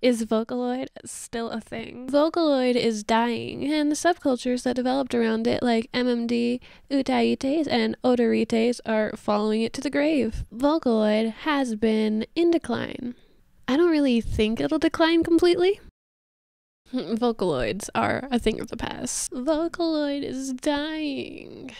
Is Vocaloid still a thing? Vocaloid is dying, and the subcultures that developed around it, like MMD, Utaites, and Odorites, are following it to the grave. Vocaloid has been in decline. I don't really think it'll decline completely. Vocaloids are a thing of the past. Vocaloid is dying.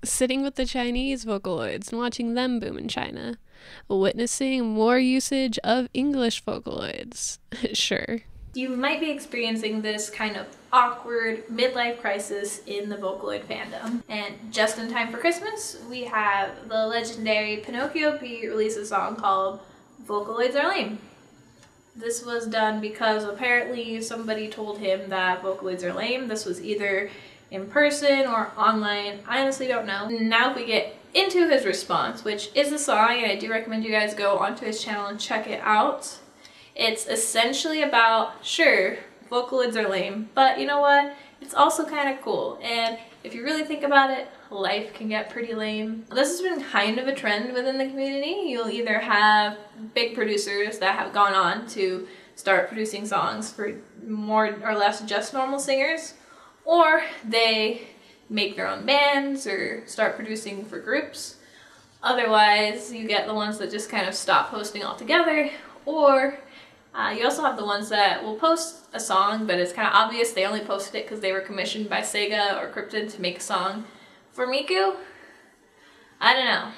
Sitting with the Chinese Vocaloids and watching them boom in China. Witnessing more usage of English Vocaloids. Sure. You might be experiencing this kind of awkward midlife crisis in the Vocaloid fandom. And just in time for Christmas, we have the legendary Pinocchio P release a song called Vocaloids Are Lame. This was done because apparently somebody told him that Vocaloids are lame. This was either in person or online. I honestly don't know. Now if we get into his response, which is a song, and I do recommend you guys go onto his channel and check it out. It's essentially about, sure, Vocaloids are lame, but you know what? It's also kind of cool. And if you really think about it, life can get pretty lame. This has been kind of a trend within the community. You'll either have big producers that have gone on to start producing songs for more or less just normal singers, or they make their own bands or start producing for groups. Otherwise, you get the ones that just kind of stop posting altogether, or you also have the ones that will post a song, but it's kind of obvious they only posted it because they were commissioned by Sega or Cryptid to make a song for Miku. I don't know,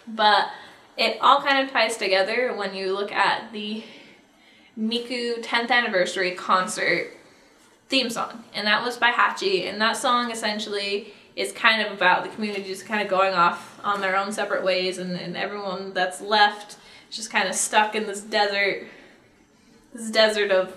but it all kind of ties together when you look at the Miku 10th anniversary concert theme song, and that was by Hachi, and that song essentially is kind of about the community just kind of going off on their own separate ways, and everyone that's left is just kind of stuck in this desert of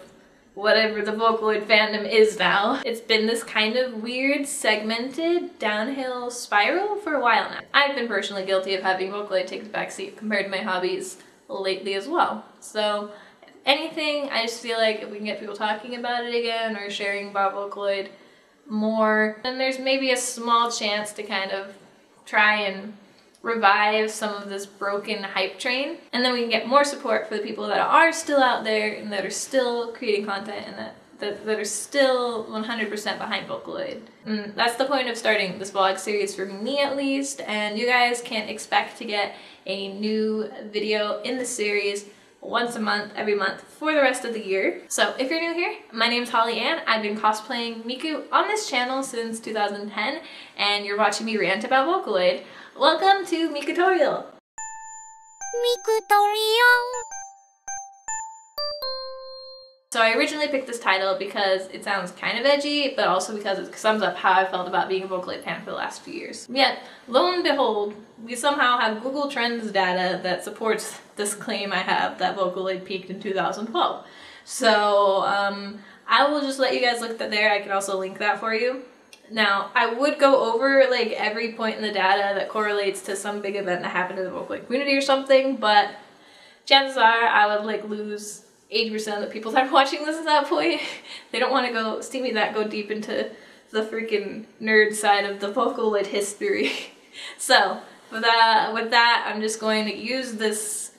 whatever the Vocaloid fandom is now. It's been this kind of weird segmented downhill spiral for a while now. I've been personally guilty of having Vocaloid take the backseat compared to my hobbies lately as well. So if anything, I just feel like if we can get people talking about it again or sharing about Vocaloid more, then there's maybe a small chance to kind of try and revive some of this broken hype train, and then we can get more support for the people that are still out there and that are still creating content and that are still 100% behind Vocaloid. And that's the point of starting this vlog series for me at least, and you guys can expect to get a new video in the series once a month, every month for the rest of the year. So if you're new here, my name's Holly Ann. I've been cosplaying Miku on this channel since 2010, and you're watching me rant about Vocaloid. Welcome to Mikutorial! Mikutorial! So I originally picked this title because it sounds kind of edgy, but also because it sums up how I felt about being a Vocaloid fan for the last few years. Yet, lo and behold, we somehow have Google Trends data that supports this claim I have that Vocaloid peaked in 2012. So I will just let you guys look there. I can also link that for you. Now, I would go over like every point in the data that correlates to some big event that happened in the Vocaloid community or something, but chances are I would like lose 80% of the people that are watching this at that point. They don't want to go see me go deep into the freaking nerd side of the Vocaloid history. So with that, I'm just going to use this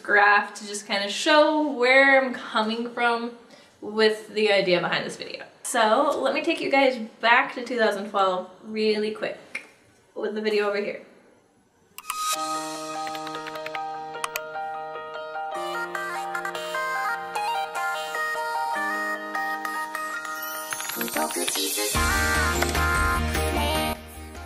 graph to just kind of show where I'm coming from with the idea behind this video. So let me take you guys back to 2012 really quick with the video over here.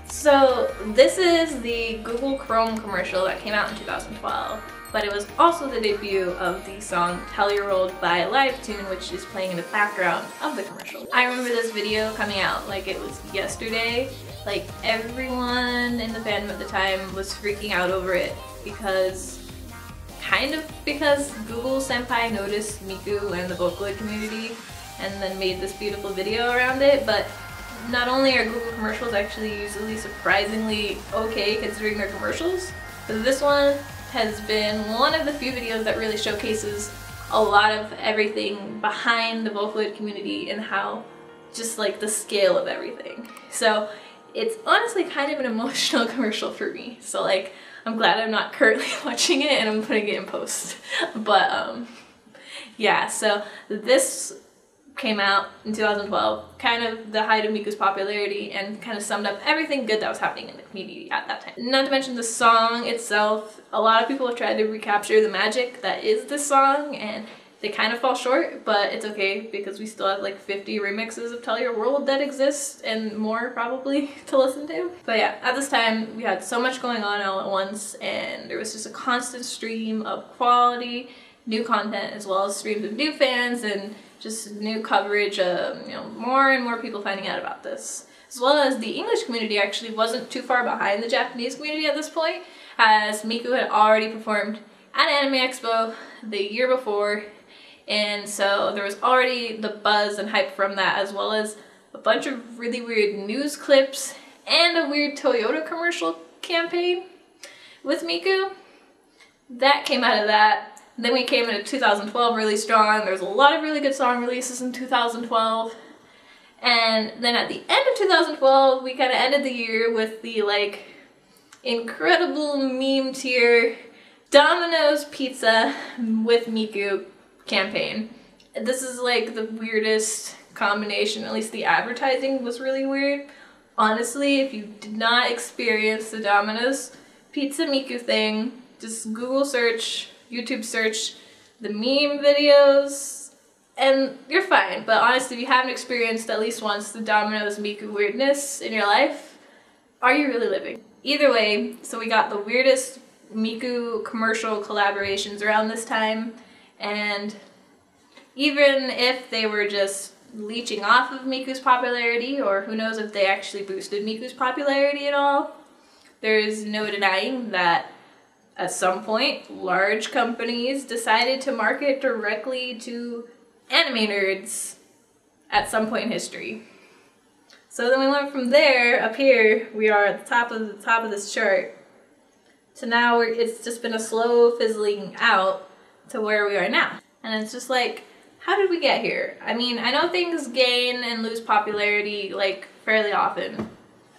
So this is the Google Chrome commercial that came out in 2012, but it was also the debut of the song Tell Your World by Livetune, which is playing in the background of the commercial. I remember this video coming out like it was yesterday. Like everyone in the fandom at the time was freaking out over it because Google Senpai noticed Miku and the Vocaloid community and then made this beautiful video around it, but not only are Google commercials actually usually surprisingly okay considering they're commercials, but this one has been one of the few videos that really showcases a lot of everything behind the Vocaloid community and how just like the scale of everything. So it's honestly kind of an emotional commercial for me. So like I'm glad I'm not currently watching it and I'm putting it in post. But Yeah, so this came out in 2012, kind of the height of Miku's popularity, and kind of summed up everything good that was happening in the community at that time. Not to mention the song itself, a lot of people have tried to recapture the magic that is this song, and they kind of fall short, but it's okay because we still have like 50 remixes of Tell Your World that exist, and more probably to listen to. But yeah, at this time we had so much going on all at once, and there was just a constant stream of quality new content, as well as streams of new fans and just new coverage of, you know, more and more people finding out about this. As well as the English community actually wasn't too far behind the Japanese community at this point, as Miku had already performed at Anime Expo the year before, and so there was already the buzz and hype from that, as well as a bunch of really weird news clips and a weird Toyota commercial campaign with Miku. That came out of that. Then we came into 2012 really strong. There was a lot of really good song releases in 2012. And then at the end of 2012, we kind of ended the year with the like incredible meme tier Domino's pizza with Miku campaign. This is like the weirdest combination, at least the advertising was really weird. Honestly, if you did not experience the Domino's pizza Miku thing, just Google search, YouTube search the meme videos, and you're fine. But honestly, if you haven't experienced at least once the Domino's Miku weirdness in your life, are you really living? Either way, so we got the weirdest Miku commercial collaborations around this time, and even if they were just leeching off of Miku's popularity, or who knows if they actually boosted Miku's popularity at all, there's no denying that at some point, large companies decided to market directly to anime nerds at some point in history. So then we went from there, up here, we are at the top of this chart, to now it's just been a slow fizzling out to where we are now. And it's just like, how did we get here? I mean, I know things gain and lose popularity like fairly often.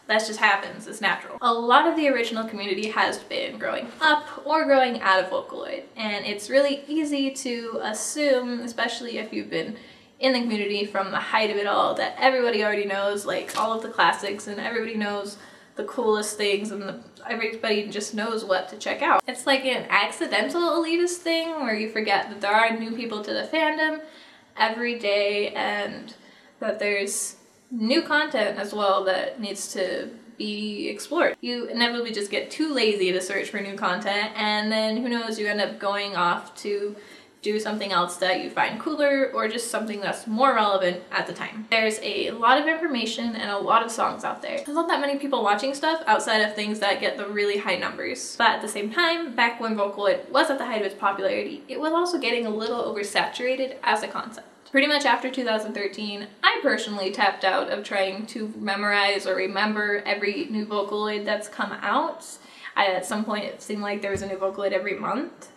That just happens, it's natural. A lot of the original community has been growing up or growing out of Vocaloid, and it's really easy to assume, especially if you've been in the community from the height of it all, that everybody already knows like all of the classics and everybody knows the coolest things, and everybody just knows what to check out. It's like an accidental elitist thing where you forget that there are new people to the fandom every day, and that there's new content as well that needs to be explored. You inevitably just get too lazy to search for new content, and then who knows, you end up going off to do something else that you find cooler, or just something that's more relevant at the time. There's a lot of information and a lot of songs out there. There's not that many people watching stuff outside of things that get the really high numbers. But at the same time, back when Vocaloid was at the height of its popularity, it was also getting a little oversaturated as a concept. Pretty much after 2013, I personally tapped out of trying to memorize or remember every new Vocaloid that's come out. At some point it seemed like there was a new Vocaloid every month,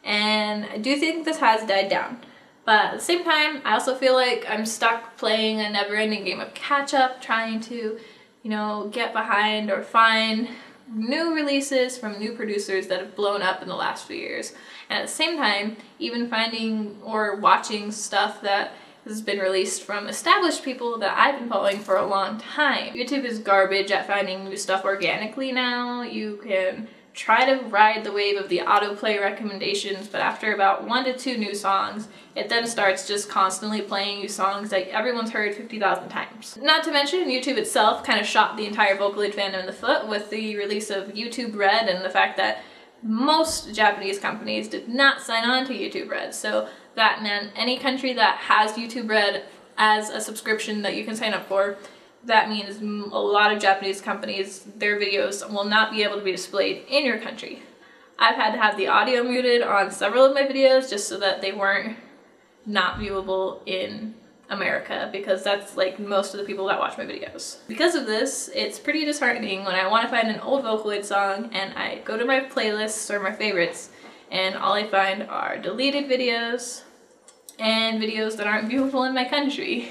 and I do think this has died down. But at the same time, I also feel like I'm stuck playing a never-ending game of catch-up, trying to, you know, get behind or find new releases from new producers that have blown up in the last few years. And at the same time, even finding or watching stuff that has been released from established people that I've been following for a long time. YouTube is garbage at finding new stuff organically now. You can try to ride the wave of the autoplay recommendations, but after about 1 to 2 new songs, it then starts just constantly playing you songs that everyone's heard 50,000 times. Not to mention, YouTube itself kind of shot the entire Vocaloid fandom in the foot with the release of YouTube Red, and the fact that most Japanese companies did not sign on to YouTube Red. So that meant any country that has YouTube Red as a subscription that you can sign up for, that means a lot of Japanese companies, their videos will not be able to be displayed in your country. I've had to have the audio muted on several of my videos just so that they weren't not viewable in America, because that's like most of the people that watch my videos. Because of this, it's pretty disheartening when I want to find an old Vocaloid song and I go to my playlists or my favorites, and all I find are deleted videos and videos that aren't viewable in my country.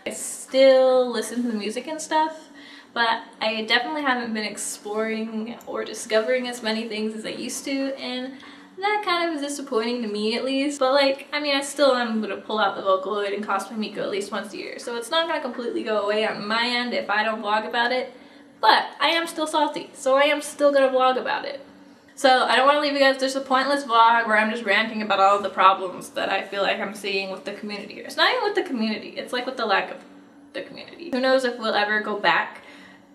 I still listen to the music and stuff, but I definitely haven't been exploring or discovering as many things as I used to, and that kind of is disappointing to me, at least. But like, I mean, I still am gonna pull out the Vocaloid and cosplay Miku at least once a year, so it's not gonna completely go away on my end if I don't vlog about it. But I am still salty, so I am still gonna vlog about it. So I don't want to leave you guys just a pointless vlog where I'm just ranting about all of the problems that I feel like I'm seeing with the community. It's not even with the community, it's like with the lack of the community. Who knows if we'll ever go back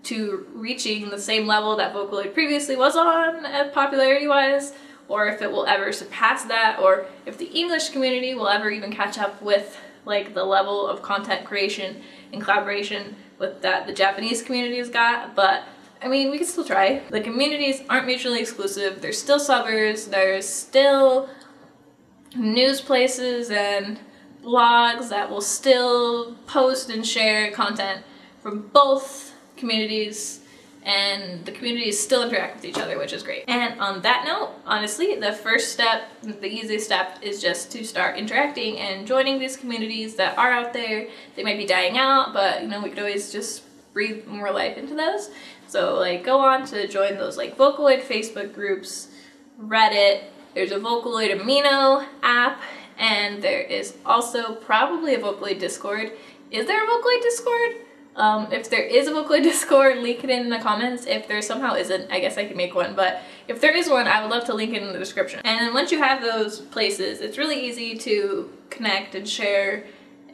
to reaching the same level that Vocaloid previously was on, popularity-wise, or if it will ever surpass that, or if the English community will ever even catch up with like the level of content creation and collaboration with that the Japanese community has got. But I mean, we can still try. The communities aren't mutually exclusive. There's still subbers, there's still news places and blogs that will still post and share content from both communities, and the communities still interact with each other, which is great. And on that note, honestly, the first step, the easiest step, is just to start interacting and joining these communities that are out there. They might be dying out, but you know, we could always just breathe more life into those. So like, go on to join those like Vocaloid Facebook groups, Reddit, there's a Vocaloid Amino app, and there is also probably a Vocaloid Discord. Is there a Vocaloid Discord? If there is a Vocaloid Discord, link it in the comments. If there somehow isn't, I guess I can make one, but if there is one, I would love to link it in the description. And then once you have those places, it's really easy to connect and share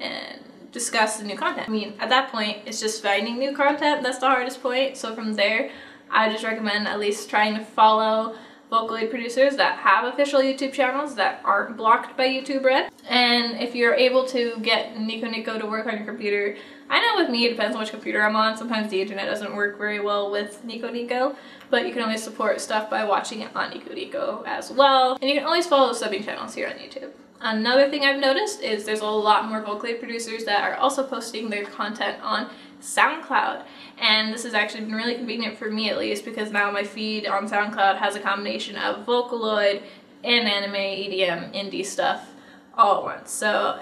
and discuss the new content. I mean, at that point, it's just finding new content. That's the hardest point. So from there, I just recommend at least trying to follow Vocaloid producers that have official YouTube channels that aren't blocked by YouTube Red. And if you're able to get Nico Nico to work on your computer, I know with me, it depends on which computer I'm on. Sometimes the internet doesn't work very well with Nico Nico, but you can always support stuff by watching it on Nico Nico as well. And you can always follow the subbing channels here on YouTube. Another thing I've noticed is there's a lot more Vocaloid producers that are also posting their content on SoundCloud. And this has actually been really convenient for me, at least, because now my feed on SoundCloud has a combination of Vocaloid and anime, EDM, indie stuff all at once. So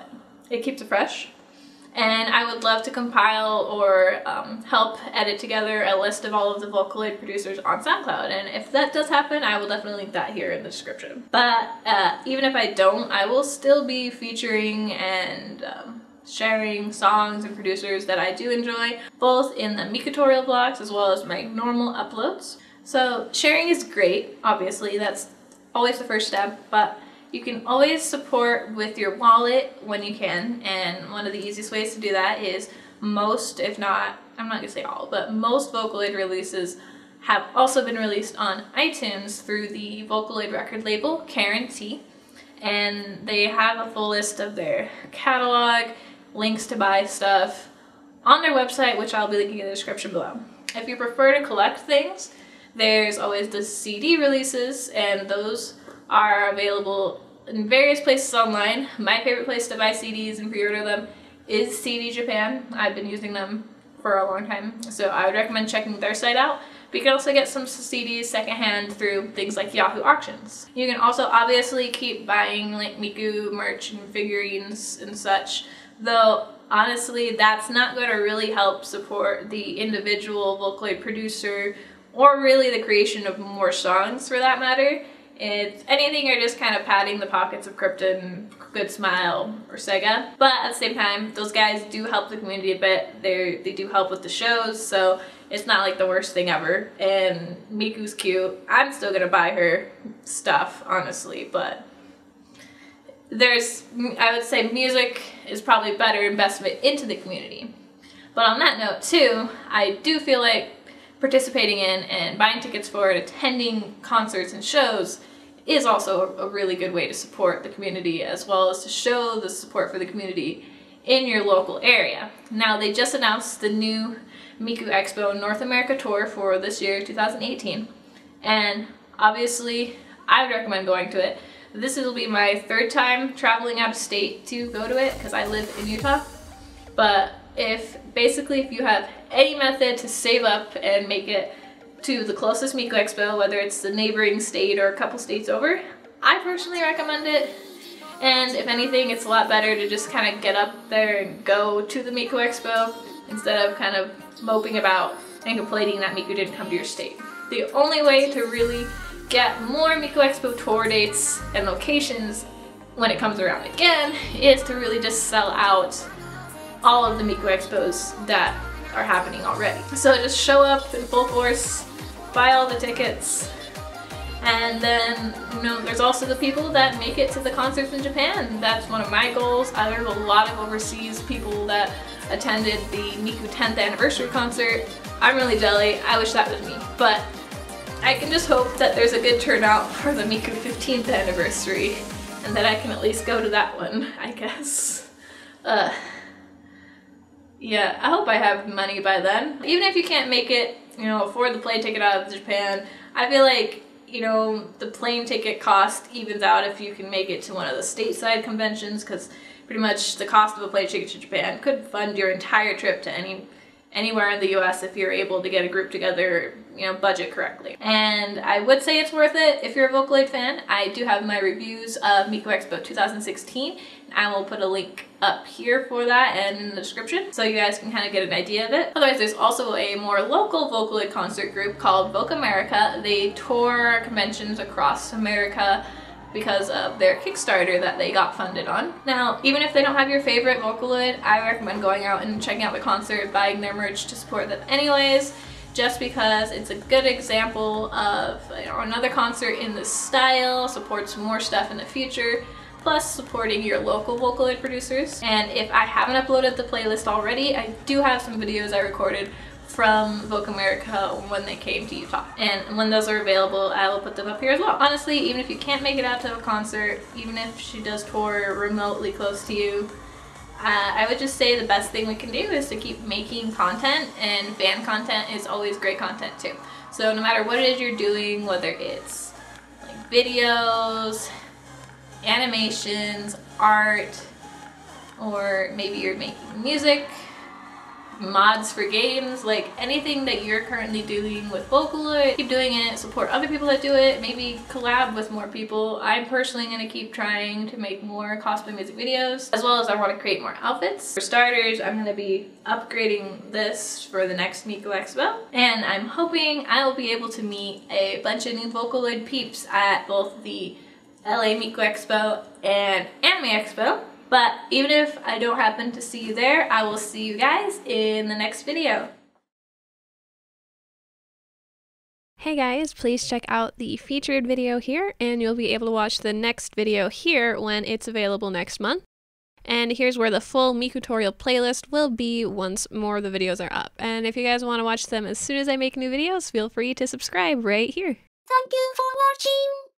it keeps it fresh. And I would love to compile or help edit together a list of all of the Vocaloid producers on SoundCloud. And if that does happen, I will definitely link that here in the description. But even if I don't, I will still be featuring and sharing songs and producers that I do enjoy, both in the Mikutorial vlogs as well as my normal uploads. So sharing is great, obviously, that's always the first step, but you can always support with your wallet when you can, and one of the easiest ways to do that is most, if not, I'm not gonna say all, but most Vocaloid releases have also been released on iTunes through the Vocaloid record label, Karen T, and they have a full list of their catalog, links to buy stuff on their website, which I'll be linking in the description below. If you prefer to collect things, there's always the CD releases, and those are available in various places online. My favorite place to buy CDs and pre-order them is CD Japan. I've been using them for a long time, so I would recommend checking their site out. But you can also get some CDs secondhand through things like Yahoo Auctions. You can also obviously keep buying like Miku merch and figurines and such, though honestly that's not going to really help support the individual Vocaloid producer or really the creation of more songs for that matter. If anything, you're just kind of padding the pockets of Krypton, Good Smile, or Sega. But at the same time, those guys do help the community a bit. They do help with the shows, so it's not like the worst thing ever. And Miku's cute. I'm still gonna buy her stuff, honestly, but I would say music is probably a better investment into the community. But on that note too, I do feel like participating in and buying tickets for and attending concerts and shows is also a really good way to support the community, as well as to show the support for the community in your local area. Now, they just announced the new Miku Expo North America tour for this year, 2018, and obviously I would recommend going to it. This will be my third time traveling out of state to go to it because I live in Utah, but if you have any method to save up and make it to the closest Miku Expo, whether it's the neighboring state or a couple states over, I personally recommend it. And if anything, it's a lot better to just kind of get up there and go to the Miku Expo instead of kind of moping about and complaining that Miku didn't come to your state. The only way to really get more Miku Expo tour dates and locations when it comes around again is to really just sell out all of the Miku Expos that are happening already. So just show up in full force, buy all the tickets, and then, you know, there's also the people that make it to the concerts in Japan. That's one of my goals. There's a lot of overseas people that attended the Miku 10th anniversary concert. I'm really jelly. I wish that was me. But I can just hope that there's a good turnout for the Miku 15th anniversary and that I can at least go to that one, I guess. Yeah, I hope I have money by then. Even if you can't make it, you know, afford the plane ticket out of Japan, I feel like, you know, the plane ticket cost evens out if you can make it to one of the stateside conventions, because pretty much the cost of a plane ticket to Japan could fund your entire trip to anywhere in the US if you're able to get a group together, you know, budget correctly. And I would say it's worth it if you're a Vocaloid fan. I do have my reviews of Miku Expo 2016. I will put a link up here for that and in the description so you guys can kind of get an idea of it. Otherwise, there's also a more local Vocaloid concert group called Voc America. They tour conventions across America because of their Kickstarter that they got funded on. Now, even if they don't have your favorite Vocaloid, I recommend going out and checking out the concert, buying their merch to support them anyways, just because it's a good example of, you know, another concert in this style, supports more stuff in the future, plus supporting your local Vocaloid producers. And if I haven't uploaded the playlist already, I do have some videos I recorded from Voc America when they came to Utah. And when those are available, I will put them up here as well. Honestly, even if you can't make it out to a concert, even if she does tour remotely close to you, I would just say the best thing we can do is to keep making content, and fan content is always great content too. So no matter what it is you're doing, whether it's like videos, animations, art, or maybe you're making music, mods for games, like anything that you're currently doing with Vocaloid, keep doing it, support other people that do it, maybe collab with more people. I'm personally going to keep trying to make more cosplay music videos, as well as I want to create more outfits. For starters, I'm going to be upgrading this for the next Miku Expo, and I'm hoping I will be able to meet a bunch of new Vocaloid peeps at both the LA Miku Expo and Anime Expo. But even if I don't happen to see you there, I will see you guys in the next video. Hey guys, please check out the featured video here, and you'll be able to watch the next video here when it's available next month. And here's where the full Mikutorial playlist will be once more of the videos are up. And if you guys want to watch them as soon as I make new videos, feel free to subscribe right here. Thank you for watching.